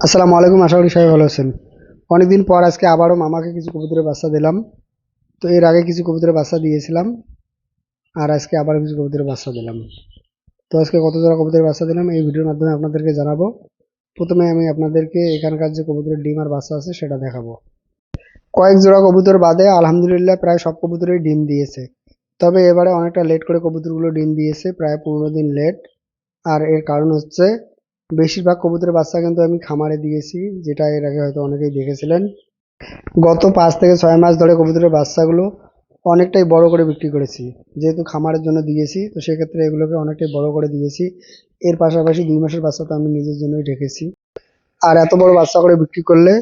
আসসালামু আলাইকুম, আশা করি সবাই ভালো আছেন। অনেকদিন পর আজকে আবারও মামাকে কিছু কবুতরের বাচ্চা দিলাম। তো এর আগে কিছু কবুতরের বাচ্চা দিয়েছিলাম, আর আজকে আবার কিছু কবুতরের বাচ্চা দিলাম। তো আজকে কত জোড়া কবুতরের বাচ্চা দিলাম এই ভিডিওর মাধ্যমে আপনাদেরকে জানাবো। প্রথমে আমি আপনাদেরকে এখানকার যে কবুতরের ডিম আর বাচ্চা আছে সেটা দেখাবো। কয়েক জোড়া কবুতর বাদে আলহামদুলিল্লাহ প্রায় সব কবুতরই ডিম দিয়েছে। তবে এবারে অনেকটা লেট করে কবুতরগুলো ডিম দিয়েছে, প্রায় 15 দিন লেট। আর এর কারণ হচ্ছে বেশিরভাগ কবুতরের বাচ্চা কিন্তু আমি খামারে দিয়েছি, যেটা এর আগে হয়তো অনেকেই দেখেছিলেন। গত 5 থেকে 6 মাস ধরে কবুতরের বাচ্চাগুলো অনেকটাই বড় করে বিক্রি করেছি। যেহেতু খামারের জন্য দিয়েছি, তো সেক্ষেত্রে এগুলোকে অনেকটাই বড় করে দিয়েছি। এর পাশাপাশি 2 মাসের বাচ্চা তো আমি নিজের জন্যই রেখেছি। আর এত বড় বাচ্চা করে বিক্রি করলে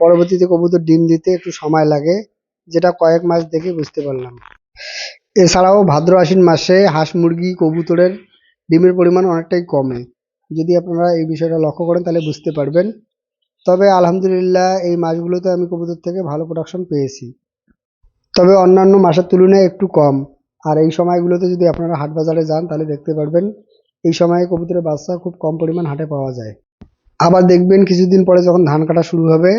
পরবর্তীতে কবুতর ডিম দিতে একটু সময় লাগে, যেটা কয়েক মাস দেখে বুঝতে পারলাম। এছাড়াও ভাদ্র আশ্বিন মাসে হাঁস মুরগি কবুতরের ডিমের পরিমাণ অনেকটাই কমে। যদি আপনারা এই বিষয়টা লক্ষ্য করেন তাহলে বুঝতে পারবেন। তবে আলহামদুলিল্লাহ এই মাসগুলোতে আমি কবুতর থেকে ভালো প্রোডাকশন পেয়েছি, তবে অন্যান্য মাসের তুলনায় একটু কম। আর এই সময়গুলোতে যদি আপনারা হাট বাজারে যান তাহলে দেখতে পারবেন এই সময়ে কবুতরের বাচ্চা খুব কম পরিমাণ হাটে পাওয়া যায়। আবার দেখবেন কিছুদিন পরে যখন ধান কাটা শুরু হবে,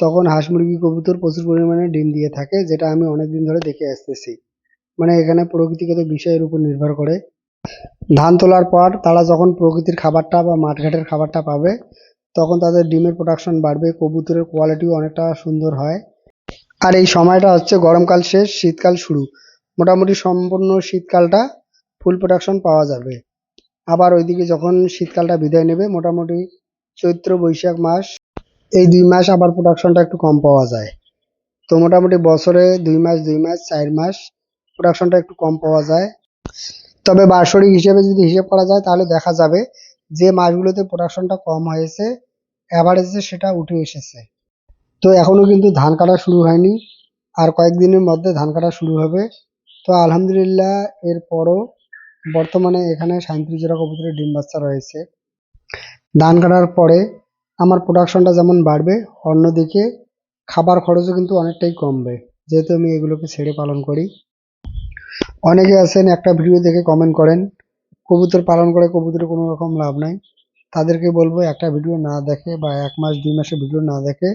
তখন হাঁস মুরগি কবুতর প্রচুর পরিমাণে ডিম দিয়ে থাকে, যেটা আমি অনেকদিন ধরে দেখে আসতেছি। মানে এখানে প্রকৃতিগত বিষয়ের উপর নির্ভর করে। ধান তোলার পর তারা যখন প্রকৃতির খাবারটা বা মাঠঘাটের খাবারটা পাবে, তখন তাদের ডিমের প্রোডাকশন বাড়বে, কবুতরের কোয়ালিটিও অনেকটা সুন্দর হয়। আর এই সময়টা হচ্ছে গরমকাল শেষ, শীতকাল শুরু। মোটামুটি সম্পূর্ণ শীতকালটা ফুল প্রোডাকশন পাওয়া যাবে। আবার ওইদিকে যখন শীতকালটা বিদায় নেবে, মোটামুটি চৈত্র বৈশাখ মাস, এই 2 মাস আবার প্রোডাকশনটা একটু কম পাওয়া যায়। তো মোটামুটি বছরে 2 মাস 2 মাস 4 মাস প্রোডাকশনটা একটু কম পাওয়া যায়। তবে বার্ষিক হিসেবে যদি হিসেব করা যায় তাহলে দেখা যাবে যে মাসগুলোতে প্রোডাকশনটা কম হয়েছে, অ্যাভারেজে সেটা উঠে এসেছে। তো এখনো কিন্তু ধান কাটা শুরু হয়নি, আর কয়েকদিনের মধ্যে ধান কাটা শুরু হবে। তো আলহামদুলিল্লাহ এরপরও বর্তমানে এখানে 37 জোড়া কবুতরের ডিম বাচ্চা রয়েছে। ধান কাটার পরে আমার প্রোডাকশনটা যেমন বাড়বে, অন্যদিকে খাবার খরচও কিন্তু অনেকটাই কমবে, যেহেতু আমি এগুলোকে ছেড়ে পালন করি। অনেকে আছেন একটা ভিডিও দেখে কমেন্ট করেন কবুতর পালন করে কবুতরের কোনো রকম লাভ নাই। তাদেরকে বলবো একটা ভিডিও না দেখে বা 1 মাস 2 মাসের ভিডিও না দেখে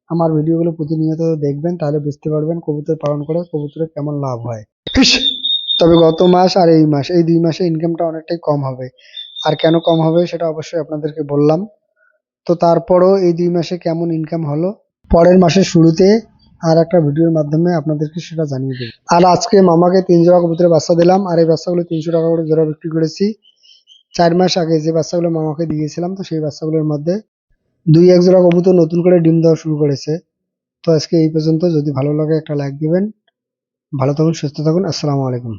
আমার ভিডিওগুলো প্রতিনিয়ত দেখবেন, তাহলে বুঝতে পারবেন কবুতর পালন করে কবুতরের কেমন লাভ হয়। ইস! তবে গত মাস আর এই মাস, এই 2 মাসে ইনকামটা অনেকটাই কম হবে। আর কেন কম হবে সেটা অবশ্যই আপনাদেরকে বললাম। তো তারপরও এই 2 মাসে কেমন ইনকাম হলো পরের মাসের শুরুতে আর একটা ভিডিওর মাধ্যমে আপনাদেরকে সেটা জানিয়ে দেবো। আর আজকে মামাকে 3 জোড়া কবুতরের বাচ্চা দিলাম, আর এই বাচ্চাগুলো 300 টাকা করে জোড়া বিক্রি করেছি। 4 মাস আগে যে বাচ্চাগুলো মামাকে দিয়েছিলাম, তো সেই বাচ্চাগুলোর মধ্যে 2-1 জোড়া কবুতর নতুন করে ডিম দেওয়া শুরু করেছে। তো আজকে এই পর্যন্ত। যদি ভালো লাগে একটা লাইক দিবেন। ভালো থাকুন, সুস্থ থাকুন। আসসালামু আলাইকুম।